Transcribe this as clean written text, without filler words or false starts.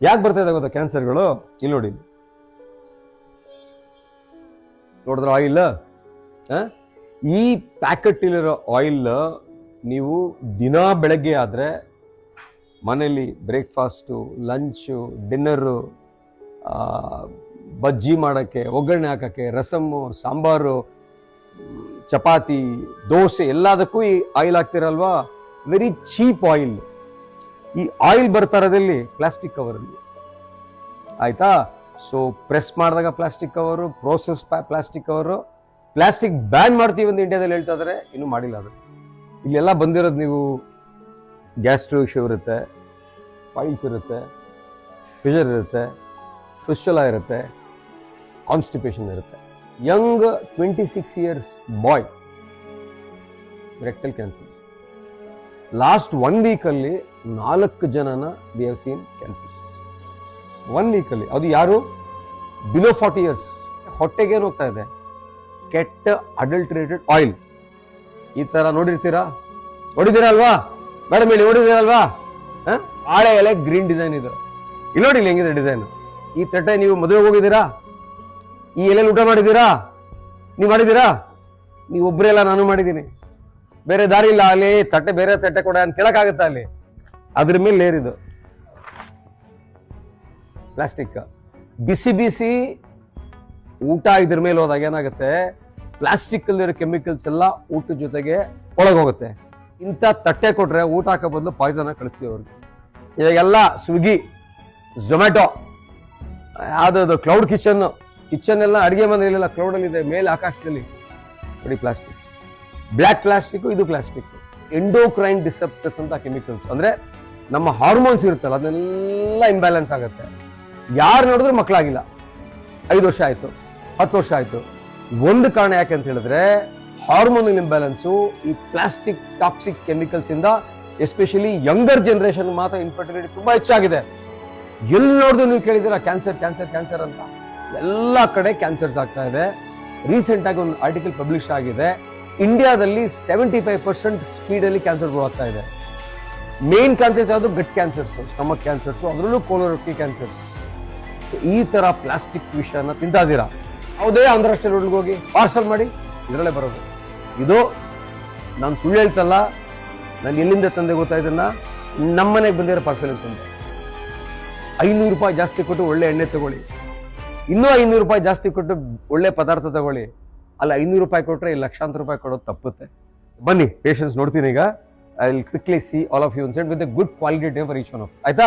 ಯಾಕೆ ಬರ್ತಾ ಇದೆ ಗೊತ್ತಾ ಕ್ಯಾನ್ಸರ್ಗಳು? ಇಲ್ಲಿ ನೋಡಿ, ನೋಡಿದ್ರೆ ಆಯಿಲ್, ಈ ಪ್ಯಾಕೆಟ್ ಇಲ್ಲಿರೋ ಆಯಿಲ್ ನೀವು ದಿನ ಬೆಳಗ್ಗೆ ಆದರೆ ಮನೇಲಿ ಬ್ರೇಕ್ಫಾಸ್ಟು, ಲಂಚು, ಡಿನ್ನರು, ಬಜ್ಜಿ ಮಾಡೋಕ್ಕೆ, ಒಗ್ಗರಣೆ ಹಾಕೋಕ್ಕೆ, ರಸಮ್ಮು, ಸಾಂಬಾರು, ಚಪಾತಿ, ದೋಸೆ ಎಲ್ಲದಕ್ಕೂ ಈ ಆಯಿಲ್ ಹಾಕ್ತಿರಲ್ವಾ? Very cheap oil. ಈ ಆಯಿಲ್ ಬರ್ತಾ ಇರೋದಲ್ಲಿ ಪ್ಲಾಸ್ಟಿಕ್ ಕವರಲ್ಲಿ, ಆಯ್ತಾ? ಸೊ ಪ್ರೆಸ್ ಮಾಡಿದಾಗ plastic cover, process plastic cover. Plastic ban ಮಾಡ್ತೀವಿ ಅಂತ ಇಂಡಿಯಾದಲ್ಲಿ ಹೇಳ್ತಾ ಇದ್ದಾರೆ, ಇನ್ನೂ ಮಾಡಿಲ್ಲ ಅದು. ಇಲ್ಲೆಲ್ಲ ಬಂದಿರೋದು ನೀವು ಗ್ಯಾಸ್ಟ್ರೋ ಇಶ್ಯೂ ಇರುತ್ತೆ, ಫೈಲ್ಸ್ ಇರುತ್ತೆ, ಫಿಷರ್ ಇರುತ್ತೆ, ಫಿಸ್ಟುಲಾ ಇರುತ್ತೆ, ಕಾನ್ಸ್ಟಿಪೇಷನ್ ಇರುತ್ತೆ. ಯಂಗ್ 26 years ಬಾಯ್ ರೆಕ್ಟಲ್ ಕ್ಯಾನ್ಸರ್. ಲಾಸ್ಟ್ 1 ವೀಕಲ್ಲಿ 4 ಜನನ ವಿ ಹ್ಯಾವ್ ಸೀನ್ ಕ್ಯಾನ್ಸರ್ಸ್ 1 ವೀಕಲ್ಲಿ. ಅದು ಯಾರು? Below 40 years. ಹೊಟ್ಟೆಗೇನು ಹೋಗ್ತಾ ಇದೆ? ಕೆಟ್ಟ ಅಡಲ್ಟ್ರೇಟೆಡ್ ಆಯಿಲ್. ಈ ತರ ನೋಡಿರ್ತೀರಾ, ನೋಡಿದ್ದೀರಾ ಅಲ್ವಾ ಮೇಡಮ್? ಹೇಳಿ, ನೋಡಿದ್ದೀರಲ್ವಾ? ಬಾಳೆ ಎಲೆ ಗ್ರೀನ್ ಡಿಸೈನ್ ಇದು. ಇಲ್ಲಿ ನೋಡಿ, ಇಲ್ಲಿ ಹೆಂಗಿದೆ ಡಿಸೈನ್. ಈ ತಟ್ಟೆ ನೀವು ಮದುವೆಗೆ ಹೋಗಿದ್ದೀರಾ? ಈ ಎಲೆಯಲ್ಲಿ ಊಟ ಮಾಡಿದ್ದೀರಾ? ನೀವು ಮಾಡಿದ್ದೀರಾ? ನೀವು ಒಬ್ಬರೇ ಎಲ್ಲ, ನಾನು ಮಾಡಿದ್ದೀನಿ. ಬೇರೆ ದಾರಿ ಇಲ್ಲ. ಅಲ್ಲಿ ತಟ್ಟೆ, ಬೇರೆ ತಟ್ಟೆ ಕೊಡ ಅಂತ ಕೇಳಕ್ಕಾಗತ್ತಾ? ಅಲ್ಲಿ ಅದ್ರ ಮೇಲೆ ಲೇರ್ ಇದು ಪ್ಲಾಸ್ಟಿಕ್. ಬಿಸಿ ಬಿಸಿ ಊಟ ಇದ್ರ ಮೇಲೆ ಹೋದಾಗ ಏನಾಗುತ್ತೆ? ಪ್ಲಾಸ್ಟಿಕ್ ಅಲ್ಲಿರೋ ಕೆಮಿಕಲ್ಸ್ ಎಲ್ಲ ಊಟದ ಜೊತೆಗೆ ಒಳಗೋಗುತ್ತೆ. ಇಂಥ ತಟ್ಟೆ ಕೊಟ್ರೆ ಊಟ ಹಾಕೋ ಬದಲು ಪಾಯ್ಸನ್ ಕಳಿಸ್ತೀವಿ ಅವ್ರಿಗೆ. ಇವಾಗೆಲ್ಲ ಸ್ವಿಗ್ಗಿ, ಝೊಮ್ಯಾಟೊ, ಯಾವ್ದು ಕ್ಲೌಡ್ ಕಿಚನ್ ಎಲ್ಲ ಅಡಿಗೆ ಮನೆಯಲ್ಲೆಲ್ಲ ಕ್ಲೌಡಲ್ಲಿ ಇದೆ, ಮೇಲೆ ಆಕಾಶದಲ್ಲಿ. ನೋಡಿ ಪ್ಲಾಸ್ಟಿಕ್ಸ್, ಬ್ಲ್ಯಾಕ್ ಪ್ಲಾಸ್ಟಿಕ್, ಇದು ಪ್ಲಾಸ್ಟಿಕ್. ಎಂಡೋಕ್ರೈನ್ ಡಿಸೆಪ್ಟರ್ಸ್ ಅಂತ ಕೆಮಿಕಲ್ಸ್, ಅಂದ್ರೆ ನಮ್ಮ ಹಾರ್ಮೋನ್ಸ್ ಇರುತ್ತಲ್ಲ ಅದನ್ನೆಲ್ಲ ಇಂಬ್ಯಾಲೆನ್ಸ್ ಆಗುತ್ತೆ. ಯಾರು ನೋಡಿದ್ರು ಮಕ್ಕಳಾಗಿಲ್ಲ. 5 ವರ್ಷ ಆಯ್ತು, 10 ವರ್ಷ ಆಯ್ತು. ಒಂದು ಕಾರಣ ಯಾಕೆ ಅಂತ ಹೇಳಿದ್ರೆ ಹಾರ್ಮೋನಲ್ ಇಂಬ್ಯಾಲೆನ್ಸು, ಈ ಪ್ಲಾಸ್ಟಿಕ್ ಟಾಕ್ಸಿಕ್ ಕೆಮಿಕಲ್ಸ್ ಇಂದ ಎಸ್ಪೆಷಲಿ ಯಂಗರ್ ಜನರೇಷನ್ ಮಾತ್ರ ಇನ್ಫರ್ಟಿಲಿಟಿ ತುಂಬಾ ಹೆಚ್ಚಾಗಿದೆ. ಎಲ್ಲಿ ನೋಡಿದ್ರು ನೀವು ಕೇಳಿದ್ದೀರಾ ಕ್ಯಾನ್ಸರ್ ಕ್ಯಾನ್ಸರ್ ಕ್ಯಾನ್ಸರ್ ಅಂತ. ಎಲ್ಲ ಕಡೆ ಕ್ಯಾನ್ಸರ್ಸ್ ಆಗ್ತಾ ಇದೆ. ರೀಸೆಂಟ್ ಆಗಿ ಒಂದು ಆರ್ಟಿಕಲ್ ಪಬ್ಲಿಷ್ ಆಗಿದೆ, ಇಂಡಿಯಾದಲ್ಲಿ 75% ಸ್ಪೀಡಲ್ಲಿ ಕ್ಯಾನ್ಸರ್ ಗ್ರೋ ಆಗ್ತಾ ಇದೆ. ಮೇನ್ ಕ್ಯಾನ್ಸರ್ಸ್ ಯಾವುದು? ಗಟ್ ಕ್ಯಾನ್ಸರ್ಸ್, ಸ್ಟಮಕ್ ಕ್ಯಾನ್ಸರ್ಸ್, ಅದರಲ್ಲೂ ಕೋಲೋರೆಕ್ಟಲ್ ಕ್ಯಾನ್ಸರ್ಸ್. ಸೊ ಈ ತರ ಪ್ಲಾಸ್ಟಿಕ್ ವಿಷಯನ ತಿಂತಾ ಇದ್ದೀರಾ? ಯಾವುದೇ ಅಂತಾರಾಷ್ಟ್ರೀಯ ರೋಡ್ಗೆ ಹೋಗಿ ಪಾರ್ಸಲ್ ಮಾಡಿ, ಇದರಲ್ಲೇ ಬರೋದು. ಇದು ನಾನು ಸುಳ್ಳು ಹೇಳ್ತಲ್ಲ, ನಾನು ಎಲ್ಲಿಂದ ತಂದೆ ಗೊತ್ತಾ? ಇದನ್ನ ನಮ್ಮನೆಗೆ ಬಂದಿರೋ ಪಾರ್ಸಲ್ ತಂದೆ. 500 ರೂಪಾಯಿ ಜಾಸ್ತಿ ಕೊಟ್ಟು ಒಳ್ಳೆ ಎಣ್ಣೆ ತಗೊಳ್ಳಿ, ಇನ್ನೂ 500 ರೂಪಾಯಿ ಜಾಸ್ತಿ ಕೊಟ್ಟು ಒಳ್ಳೆ ಪದಾರ್ಥ ತಗೊಳ್ಳಿ. ಅಲ್ಲ 500 ರೂಪಾಯಿ ಕೊಟ್ಟರೆ ಲಕ್ಷಾಂತರ ರೂಪಾಯಿ ಕೊಡೋದು ತಪ್ಪುತ್ತೆ. ಬನ್ನಿ, ಪೇಷನ್ಸ್ ನೋಡ್ತೀನಿ ಈಗ. I will quickly see all of you send with a good quality day for each one of. ಆಯ್ತಾ?